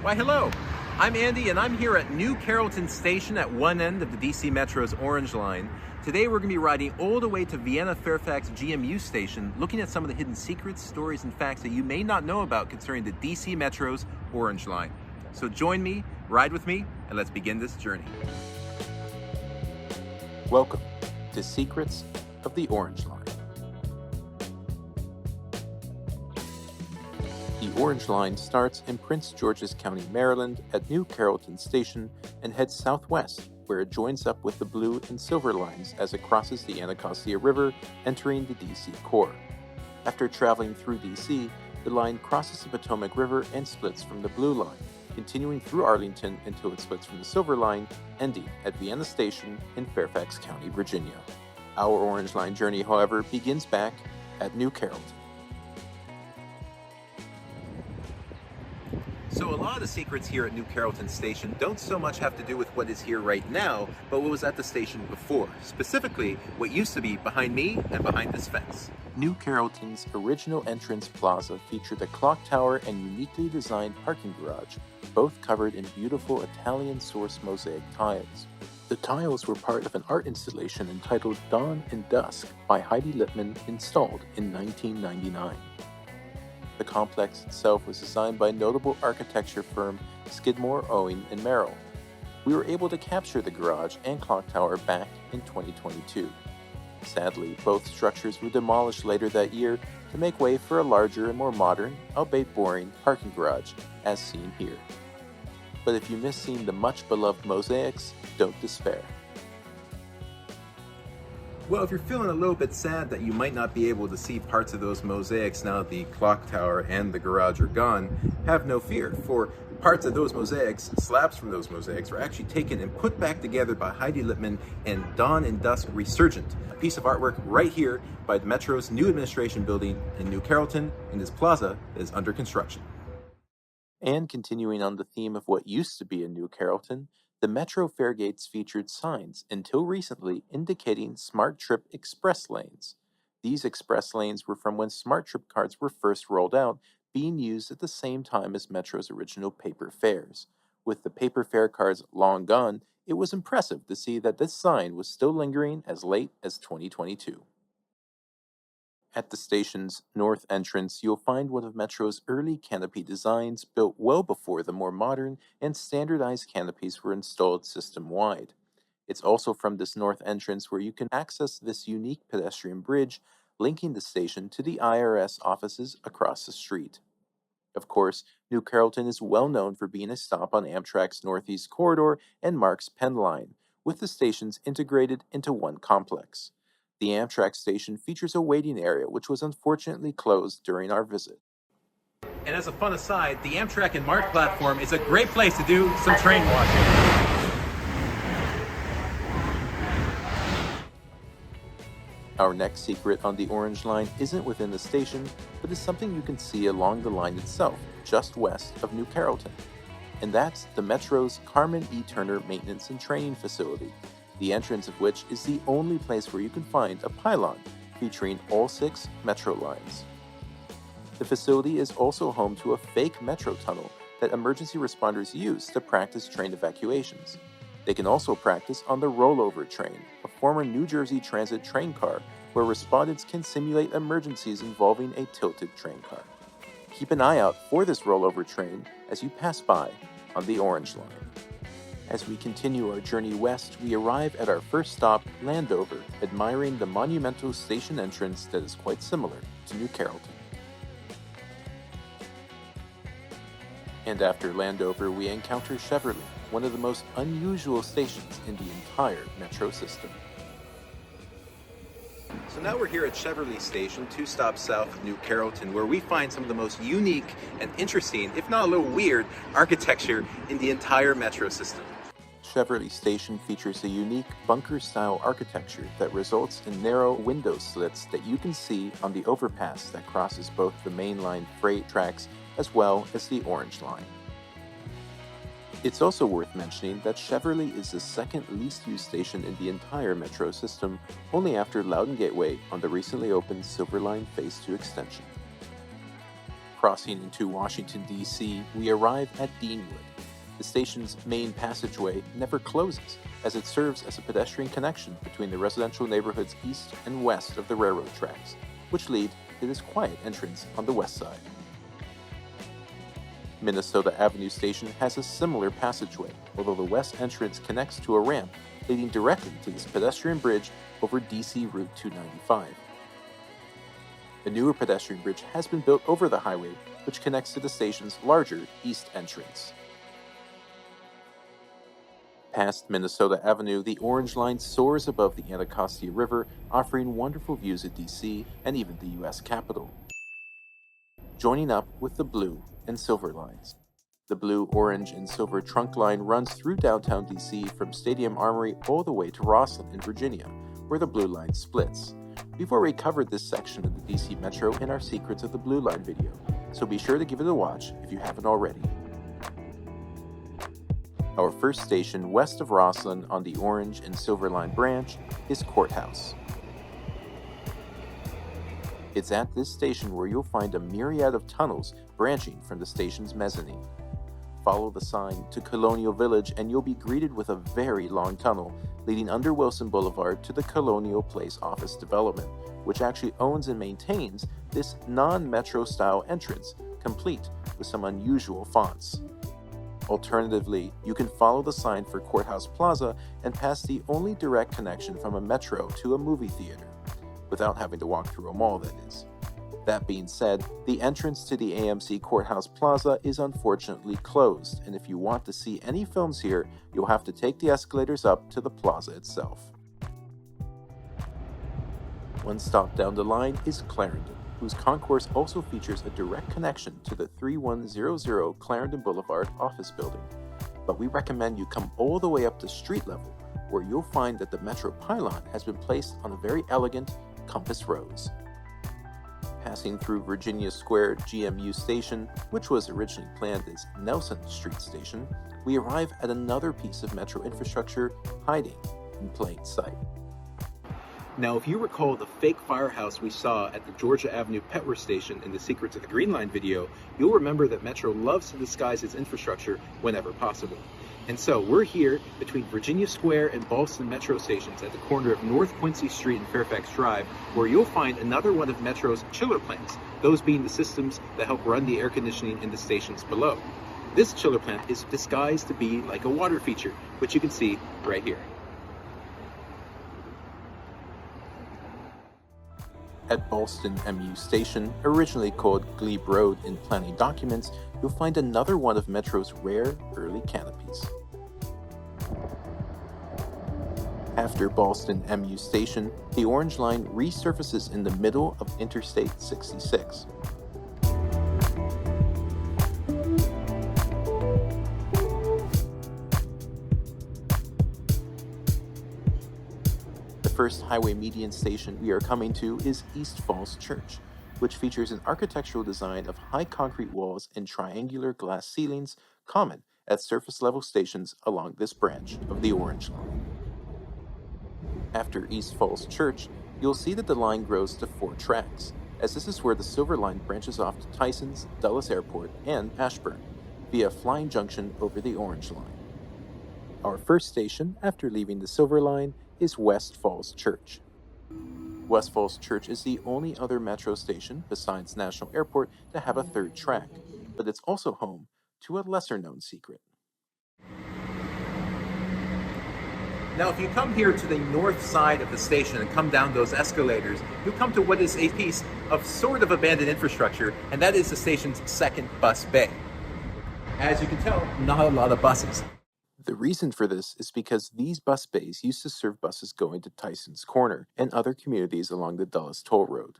Why, hello. I'm Andy, and I'm here at New Carrollton Station at one end of the DC Metro's Orange Line. Today we're going to be riding all the way to Vienna Fairfax GMU station, looking at some of the hidden secrets, stories, and facts that you may not know about concerning the DC Metro's Orange Line. So join me, ride with me, and let's begin this journey. Welcome to Secrets of the Orange Line. The Orange Line starts in Prince George's County, Maryland at New Carrollton Station and heads southwest, where it joins up with the Blue and Silver lines as it crosses the Anacostia River, entering the DC core. After traveling through DC, the line crosses the Potomac River and splits from the Blue Line, continuing through Arlington until it splits from the Silver Line, ending at Vienna Station in Fairfax County, Virginia. Our Orange Line journey, however, begins back at New Carrollton. So a lot of the secrets here at New Carrollton Station don't so much have to do with what is here right now, but what was at the station before, specifically what used to be behind me and behind this fence. New Carrollton's original entrance plaza featured a clock tower and uniquely designed parking garage, both covered in beautiful Italian source mosaic tiles. The tiles were part of an art installation entitled Dawn and Dusk by Heidi Lippman, installed in 1999. The complex itself was designed by notable architecture firm Skidmore, Owing & Merrill. We were able to capture the garage and clock tower back in 2022. Sadly, both structures were demolished later that year to make way for a larger and more modern, albeit boring, parking garage, as seen here. But if you miss seeing the much-beloved mosaics, don't despair. Well, if you're feeling a little bit sad that you might not be able to see parts of those mosaics now that the clock tower and the garage are gone, have no fear, for parts of those mosaics, slabs from those mosaics, were actually taken and put back together by Heidi Lippman and Dawn and Dusk Resurgent, a piece of artwork right here by the Metro's new administration building in New Carrollton, and this plaza is under construction. And continuing on the theme of what used to be in New Carrollton, the Metro faregates featured signs, until recently, indicating Smart Trip Express lanes. These express lanes were from when Smart Trip cards were first rolled out, being used at the same time as Metro's original paper fares. With the paper fare cards long gone, it was impressive to see that this sign was still lingering as late as 2022. At the station's north entrance, you'll find one of Metro's early canopy designs, built well before the more modern and standardized canopies were installed system-wide. It's also from this north entrance where you can access this unique pedestrian bridge linking the station to the IRS offices across the street. Of course, New Carrollton is well known for being a stop on Amtrak's Northeast Corridor and MARC's Penn Line, with the stations integrated into one complex. The Amtrak station features a waiting area which was unfortunately closed during our visit. And as a fun aside, the Amtrak and MARC platform is a great place to do some train washing. Our next secret on the Orange Line isn't within the station, but is something you can see along the line itself, just west of New Carrollton. And that's the Metro's Carmen E. Turner Maintenance and Training Facility, the entrance of which is the only place where you can find a pylon featuring all 6 Metro lines. The facility is also home to a fake Metro tunnel that emergency responders use to practice train evacuations. They can also practice on the rollover train, a former New Jersey Transit train car where respondents can simulate emergencies involving a tilted train car. Keep an eye out for this rollover train as you pass by on the Orange Line. As we continue our journey west, we arrive at our first stop, Landover, admiring the monumental station entrance that is quite similar to New Carrollton. And after Landover, we encounter Cheverly, one of the most unusual stations in the entire Metro system. So now we're here at Cheverly Station, 2 stops south of New Carrollton, where we find some of the most unique and interesting, if not a little weird, architecture in the entire Metro system. Cheverly Station features a unique bunker-style architecture that results in narrow window slits that you can see on the overpass that crosses both the mainline freight tracks as well as the Orange Line. It's also worth mentioning that Cheverly is the second least used station in the entire Metro system, only after Loudon Gateway on the recently opened Silver Line Phase 2 extension. Crossing into Washington, D.C., we arrive at Deanwood. The station's main passageway never closes, as it serves as a pedestrian connection between the residential neighborhoods east and west of the railroad tracks, which lead to this quiet entrance on the west side. Minnesota Avenue Station has a similar passageway, although the west entrance connects to a ramp leading directly to this pedestrian bridge over DC Route 295. A newer pedestrian bridge has been built over the highway, which connects to the station's larger east entrance. Past Minnesota Avenue, the Orange Line soars above the Anacostia River, offering wonderful views of DC and even the U.S. Capitol. Joining up with the Blue and Silver lines. The blue, orange, and silver trunk line runs through downtown DC from Stadium Armory all the way to Rosslyn in Virginia, where the blue line splits. We've already covered this section of the DC Metro in our Secrets of the Blue Line video, so be sure to give it a watch if you haven't already. Our first station west of Rosslyn on the Orange and Silver Line branch is Courthouse. It's at this station where you'll find a myriad of tunnels branching from the station's mezzanine. Follow the sign to Colonial Village and you'll be greeted with a very long tunnel leading under Wilson Boulevard to the Colonial Place office development, which actually owns and maintains this non-metro style entrance, complete with some unusual fonts. Alternatively, you can follow the sign for Courthouse Plaza and pass the only direct connection from a metro to a movie theater, without having to walk through a mall, that is. That being said, the entrance to the AMC Courthouse Plaza is unfortunately closed, and if you want to see any films here, you'll have to take the escalators up to the plaza itself. One stop down the line is Clarendon, whose concourse also features a direct connection to the 3100 Clarendon Boulevard office building. But we recommend you come all the way up to street level, where you'll find that the Metro pylon has been placed on a very elegant compass rose. Passing through Virginia Square-GMU station, which was originally planned as Nelson Street Station, we arrive at another piece of metro infrastructure hiding in plain sight. Now, if you recall the fake firehouse we saw at the Georgia Avenue Petworth station in the Secrets of the Green Line video, you'll remember that Metro loves to disguise its infrastructure whenever possible. And so we're here between Virginia Square and Ballston Metro stations at the corner of North Quincy Street and Fairfax Drive, where you'll find another one of Metro's chiller plants, those being the systems that help run the air conditioning in the stations below. This chiller plant is disguised to be like a water feature, which you can see right here. At Ballston-MU station, originally called Glebe Road in planning documents, you'll find another one of Metro's rare early canopies. After Ballston-MU station, the Orange Line resurfaces in the middle of Interstate 66. The first highway median station we are coming to is East Falls Church, which features an architectural design of high concrete walls and triangular glass ceilings common at surface-level stations along this branch of the Orange Line. After East Falls Church, you'll see that the line grows to 4 tracks, as this is where the Silver Line branches off to Tysons, Dulles Airport, and Ashburn, via Flying Junction over the Orange Line. Our first station, after leaving the Silver Line, is West Falls Church. West Falls Church is the only other metro station, besides National Airport, to have a 3rd track, but it's also home to a lesser-known secret. Now, if you come here to the north side of the station and come down those escalators, you'll come to what is a piece of sort of abandoned infrastructure, and that is the station's 2nd bus bay. As you can tell, not a lot of buses. The reason for this is because these bus bays used to serve buses going to Tysons Corner and other communities along the Dulles Toll Road.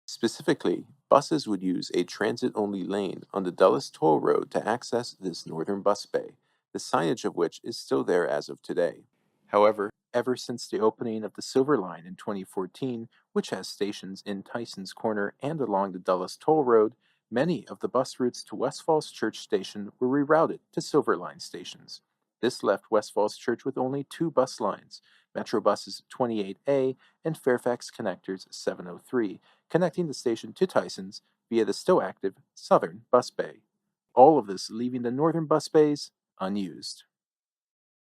Specifically, buses would use a transit-only lane on the Dulles Toll Road to access this northern bus bay, the signage of which is still there as of today. However, ever since the opening of the Silver Line in 2014, which has stations in Tysons Corner and along the Dulles Toll Road, many of the bus routes to West Falls Church Station were rerouted to Silver Line stations. This left West Falls Church with only 2 bus lines, Metro Buses 28A and Fairfax Connectors 703, connecting the station to Tysons via the still active southern bus bay. All of this leaving the northern bus bays unused.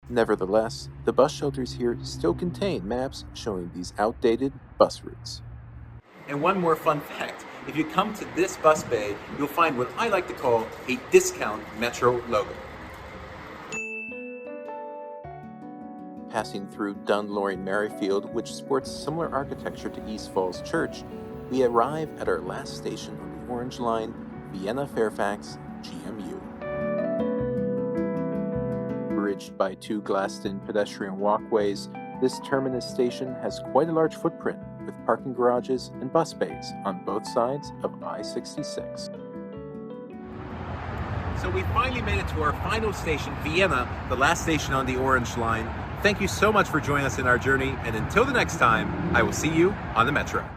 Nevertheless, the bus shelters here still contain maps showing these outdated bus routes. And one more fun fact, if you come to this bus bay, you'll find what I like to call a discount Metro logo. Passing through Dunn Loring Merrifield, which sports similar architecture to East Falls Church, we arrive at our last station on the Orange Line, Vienna Fairfax GMU. Bridged by two glassed-in pedestrian walkways, this terminus station has quite a large footprint, with parking garages and bus bays on both sides of I-66. So we finally made it to our final station, Vienna, the last station on the Orange Line. Thank you so much for joining us in our journey, and until the next time, I will see you on the Metro.